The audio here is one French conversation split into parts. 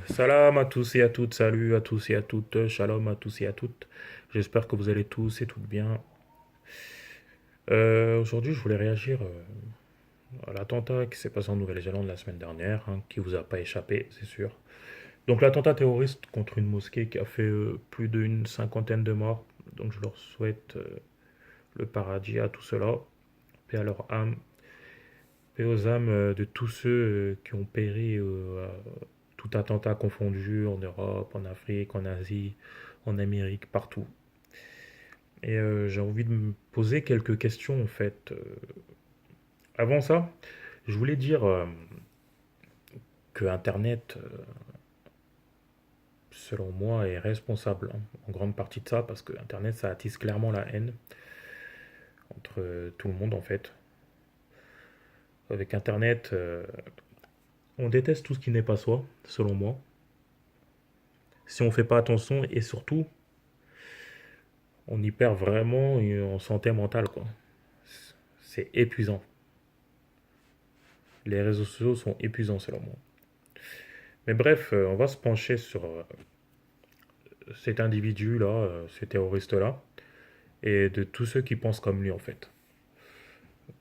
Salam à tous et à toutes, salut à tous et à toutes, shalom à tous et à toutes. J'espère que vous allez tous et toutes bien. Aujourd'hui, je voulais réagir à l'attentat qui s'est passé en Nouvelle-Zélande la semaine dernière, hein, qui vous a pas échappé, c'est sûr. Donc l'attentat terroriste contre une mosquée qui a fait plus d'une cinquantaine de morts. Donc je leur souhaite le paradis à tout cela, paix à leur âme, paix aux âmes de tous ceux qui ont péri tout attentat confondu en Europe, en Afrique, en Asie, en Amérique, partout. Et j'ai envie de me poser quelques questions en fait. Avant ça, je voulais dire que Internet, selon moi, est responsable hein, en grande partie de ça parce que Internet, ça attise clairement la haine entre tout le monde en fait. Avec Internet, on déteste tout ce qui n'est pas soi, selon moi. Si on fait pas attention et surtout, on y perd vraiment en santé mentale quoi. C'est épuisant. Les réseaux sociaux sont épuisants selon moi. Mais bref, on va se pencher sur cet individu-là, ce terroriste-là, et de tous ceux qui pensent comme lui en fait.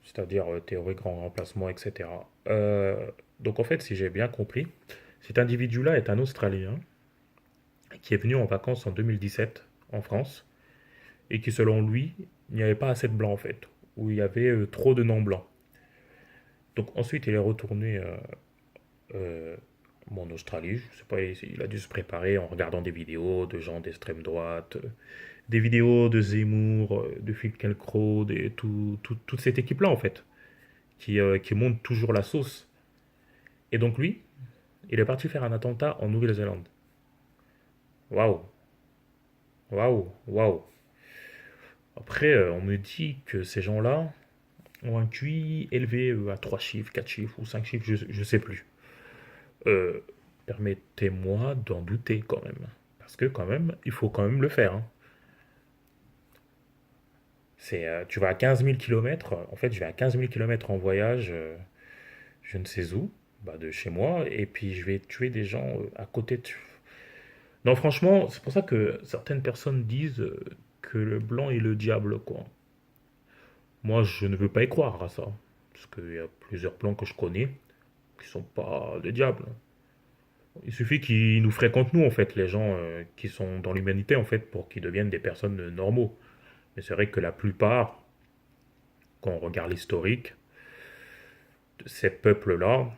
C'est-à-dire théorie grand remplacement, etc. Donc en fait, si j'ai bien compris, cet individu-là est un Australien qui est venu en vacances en 2017 en France, et qui selon lui, il n'y avait pas assez de blancs en fait, où il y avait trop de non-blancs. Donc ensuite, il est retourné euh, en Australie, je sais pas, il a dû se préparer en regardant des vidéos de gens d'extrême droite, des vidéos de Zemmour, de Phil Kelcro, toute cette équipe-là en fait, qui monte toujours la sauce. Et donc lui, il est parti faire un attentat en Nouvelle-Zélande. Waouh, waouh, waouh. Après, on me dit que ces gens-là ont un QI élevé à 3 chiffres, 4 chiffres ou 5 chiffres, je sais plus. Euh, Permettez-moi d'en douter quand même. Parce que quand même, il faut quand même le faire, hein. Tu vas à 15 000 kilomètres. En fait, je vais à 15 000 kilomètres en voyage, je ne sais où, bah, de chez moi, et puis je vais tuer des gens à côté de... Non, franchement, c'est pour ça que certaines personnes disent que le blanc est le diable, quoi. Moi, je ne veux pas y croire à ça. Parce qu'il y a plusieurs blancs que je connais qui sont pas le diable. Il suffit qu'ils nous fréquentent, nous, en fait, les gens qui sont dans l'humanité, en fait, pour qu'ils deviennent des personnes normaux. Mais c'est vrai que la plupart, quand on regarde l'historique de ces peuples-là,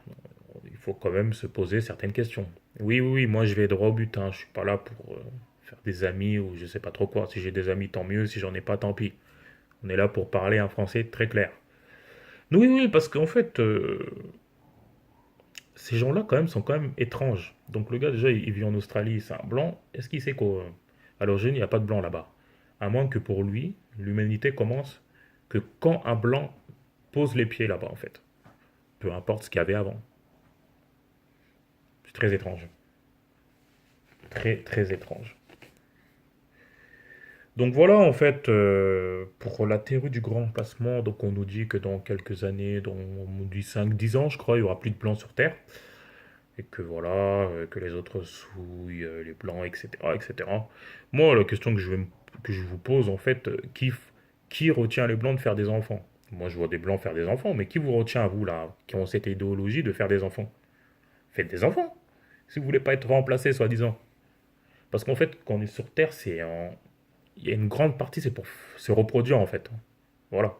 il faut quand même se poser certaines questions. Oui, oui, oui, moi je vais droit au but, hein. Je suis pas là pour faire des amis ou je sais pas trop quoi. Si j'ai des amis, tant mieux. Si j'en ai pas, tant pis. On est là pour parler un français très clair. Oui, oui, parce qu'en fait, ces gens-là quand même sont quand même étranges. Donc le gars déjà, il vit en Australie, c'est un blanc. Est-ce qu'il sait qu'à l'origine, il n'y a pas de blanc là-bas? À moins que pour lui, l'humanité commence que quand un blanc pose les pieds là-bas en fait. Peu importe ce qu'il y avait avant. C'est très étrange. Très, très étrange. Donc voilà, en fait, pour la théorie du grand remplacement, donc on nous dit que dans quelques années, on nous dit 5, 10 ans, je crois, il y aura plus de blancs sur Terre. Et que voilà, que les autres souillent, les blancs, etc., etc. Moi, la question que je vous pose, en fait, qui retient les blancs de faire des enfants? Moi, je vois des blancs faire des enfants, mais qui vous retient à vous, là, qui ont cette idéologie de faire des enfants? Faites des enfants, si vous voulez pas être remplacé, soi-disant. Parce qu'en fait, quand on est sur Terre, il y a une grande partie, c'est pour se reproduire, en fait. Voilà.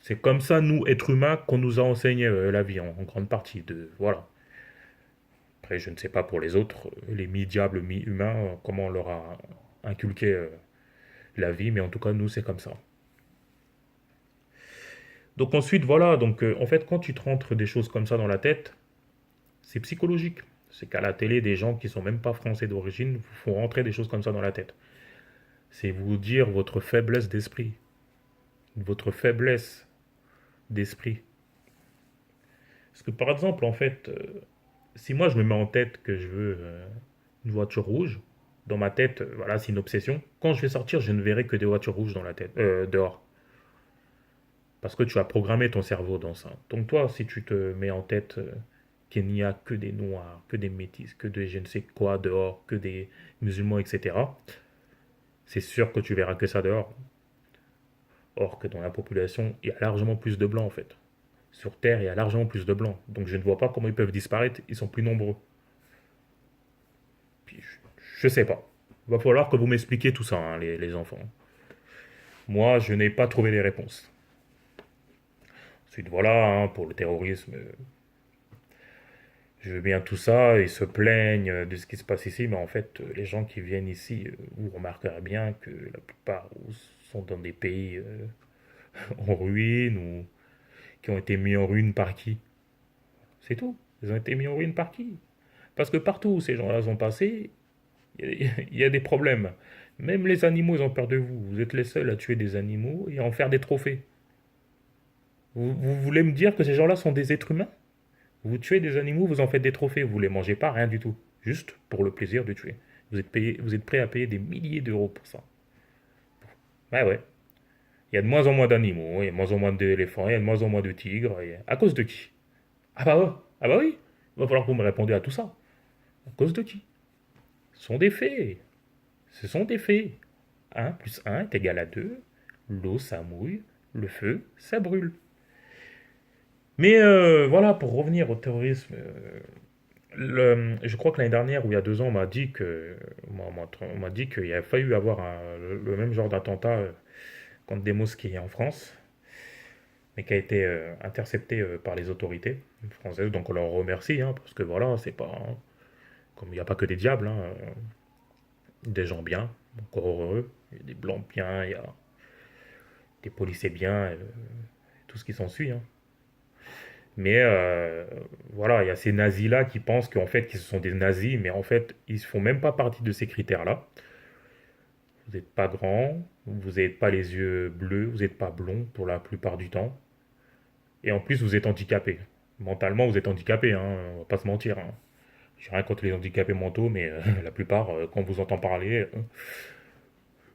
C'est comme ça, nous, êtres humains, qu'on nous a enseigné la vie, en grande partie. Voilà. Après, je ne sais pas pour les autres, les mi-diables, mi-humains, comment on leur a inculqué la vie, mais en tout cas, nous, c'est comme ça. Donc ensuite, voilà, donc en fait, quand tu te rentres des choses comme ça dans la tête, c'est psychologique. C'est qu'à la télé, des gens qui sont même pas français d'origine vous font rentrer des choses comme ça dans la tête. C'est vous dire votre faiblesse d'esprit. Votre faiblesse d'esprit. Parce que par exemple, en fait, si moi je me mets en tête que je veux une voiture rouge, dans ma tête, voilà, c'est une obsession. Quand je vais sortir, je ne verrai que des voitures rouges dans la tête, dehors. Parce que tu as programmé ton cerveau dans ça. Donc toi, si tu te mets en tête qu'il n'y a que des noirs, que des métis, que des je ne sais quoi dehors, que des musulmans, etc., c'est sûr que tu verras que ça dehors. Or que dans la population, il y a largement plus de blancs en fait. Sur Terre, il y a largement plus de blancs. Donc je ne vois pas comment ils peuvent disparaître, ils sont plus nombreux. Puis je sais pas. Il va falloir que vous m'expliquiez tout ça, hein, les enfants. Moi, je n'ai pas trouvé les réponses. Ensuite, voilà, hein, pour le terrorisme, je veux bien tout ça, ils se plaignent de ce qui se passe ici, mais en fait, les gens qui viennent ici, vous remarquerez bien que la plupart sont dans des pays en ruine ou qui ont été mis en ruine par qui? C'est tout. Ils ont été mis en ruine par qui? Parce que partout où ces gens-là sont passés, il y a des problèmes. Même les animaux, ils ont peur de vous. Vous êtes les seuls à tuer des animaux et à en faire des trophées. Vous voulez me dire que ces gens-là sont des êtres humains? Vous tuez des animaux, vous en faites des trophées, vous les mangez pas, rien du tout. Juste pour le plaisir de tuer. Vous êtes prêt à payer des milliers d'euros pour ça. Ouais, ouais. Il y a de moins en moins d'animaux, il y a de moins en moins d'éléphants, il y a de moins en moins de tigres. À cause de qui? Ah bah ouais. Ah bah oui. Il va falloir que vous me répondiez à tout ça. À cause de qui? Ce sont des faits. Ce sont des faits. Un plus un est égal à 2. L'eau, ça mouille. Le feu, ça brûle. Mais voilà, pour revenir au terrorisme, je crois que l'année dernière ou il y a 2 ans, on m'a dit qu'il a fallu avoir le même genre d'attentat contre des mosquées en France, mais qui a été intercepté par les autorités françaises. Donc on leur remercie, hein, parce que voilà, c'est pas comme il n'y a pas que des diables, hein, des gens bien, encore heureux, il y a des blancs bien, il y a des policiers bien, tout ce qui s'ensuit, hein. Mais voilà, il y a ces nazis-là qui pensent qu'en fait, qu'ils sont des nazis, mais en fait, ils ne font même pas partie de ces critères-là. Vous n'êtes pas grand, vous n'avez pas les yeux bleus, vous n'êtes pas blond pour la plupart du temps. Et en plus, vous êtes handicapé. Mentalement, vous êtes handicapé, hein, on va pas se mentir, hein. J'ai rien contre les handicapés mentaux, mais la plupart, quand on vous entend parler,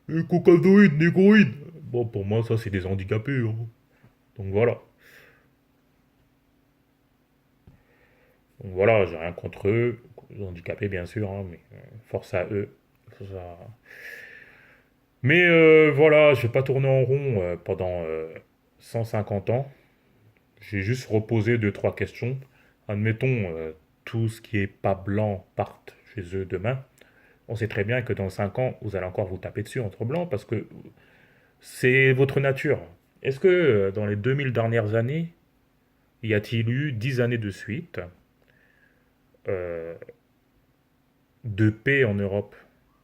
cocazoïde, négroïde. Bon, pour moi, ça, c'est des handicapés, hein. Donc voilà. Donc voilà, j'ai rien contre eux, les handicapés bien sûr, hein, mais force à eux. Force à- Mais voilà, je vais pas tourner en rond pendant 150 ans. J'ai juste reposé deux, trois questions. Admettons, tout ce qui est pas blanc parte chez eux demain. On sait très bien que dans 5 ans, vous allez encore vous taper dessus entre blancs parce que c'est votre nature. Est-ce que dans les 2000 dernières années, y a-t-il eu 10 années de suite euh, de paix en Europe?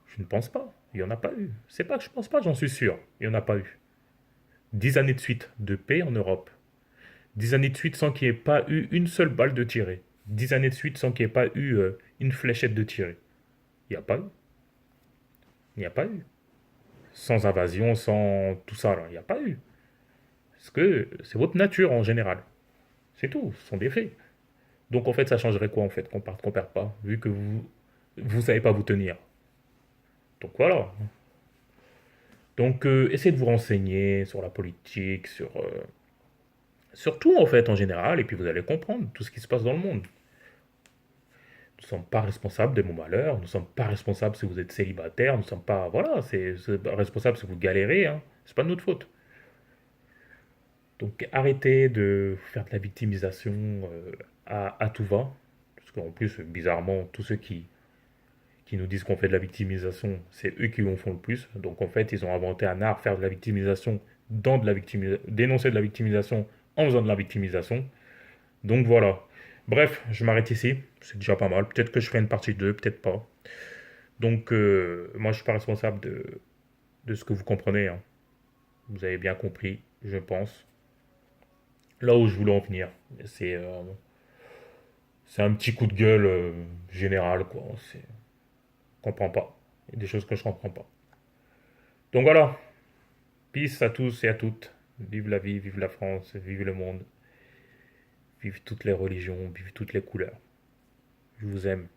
Je ne pense pas. Il n'y en a pas eu. C'est pas que je pense pas, j'en suis sûr. Il n'y en a pas eu. 10 années de suite de paix en Europe. 10 années de suite sans qu'il n'y ait pas eu une seule balle de tirée. 10 années de suite sans qu'il n'y ait pas eu une fléchette de tirée. Il n'y a pas eu. Il n'y a pas eu. Sans invasion, sans tout ça, là. Il n'y a pas eu. Parce que c'est votre nature en général. C'est tout. Ce sont des faits. Donc en fait, ça changerait quoi en fait qu'on perde pas, vu que vous savez pas vous tenir. Donc voilà. Donc essayez de vous renseigner sur la politique, sur tout en fait en général, et puis vous allez comprendre tout ce qui se passe dans le monde. Nous ne sommes pas responsables de mon malheur, nous ne sommes pas responsables si vous êtes célibataire, nous ne sommes pas, voilà, c'est responsable si vous galérez, hein. C'est pas de notre faute. Donc arrêtez de faire de la victimisation à tout va, parce qu'en plus, bizarrement, tous ceux qui nous disent qu'on fait de la victimisation, c'est eux qui en font le plus. Donc en fait, ils ont inventé un art, faire de la victimisation, dénoncer de la victimisation en faisant de la victimisation. Donc voilà. Bref, je m'arrête ici. C'est déjà pas mal. Peut-être que je ferai une partie 2, peut-être pas. Donc moi, je suis pas responsable de ce que vous comprenez, hein. Vous avez bien compris, je pense. Là où je voulais en venir, c'est euh, c'est un petit coup de gueule général, quoi. Je comprends pas. Il y a des choses que je comprends pas. Donc voilà. Peace à tous et à toutes. Vive la vie, vive la France, vive le monde, vive toutes les religions, vive toutes les couleurs. Je vous aime.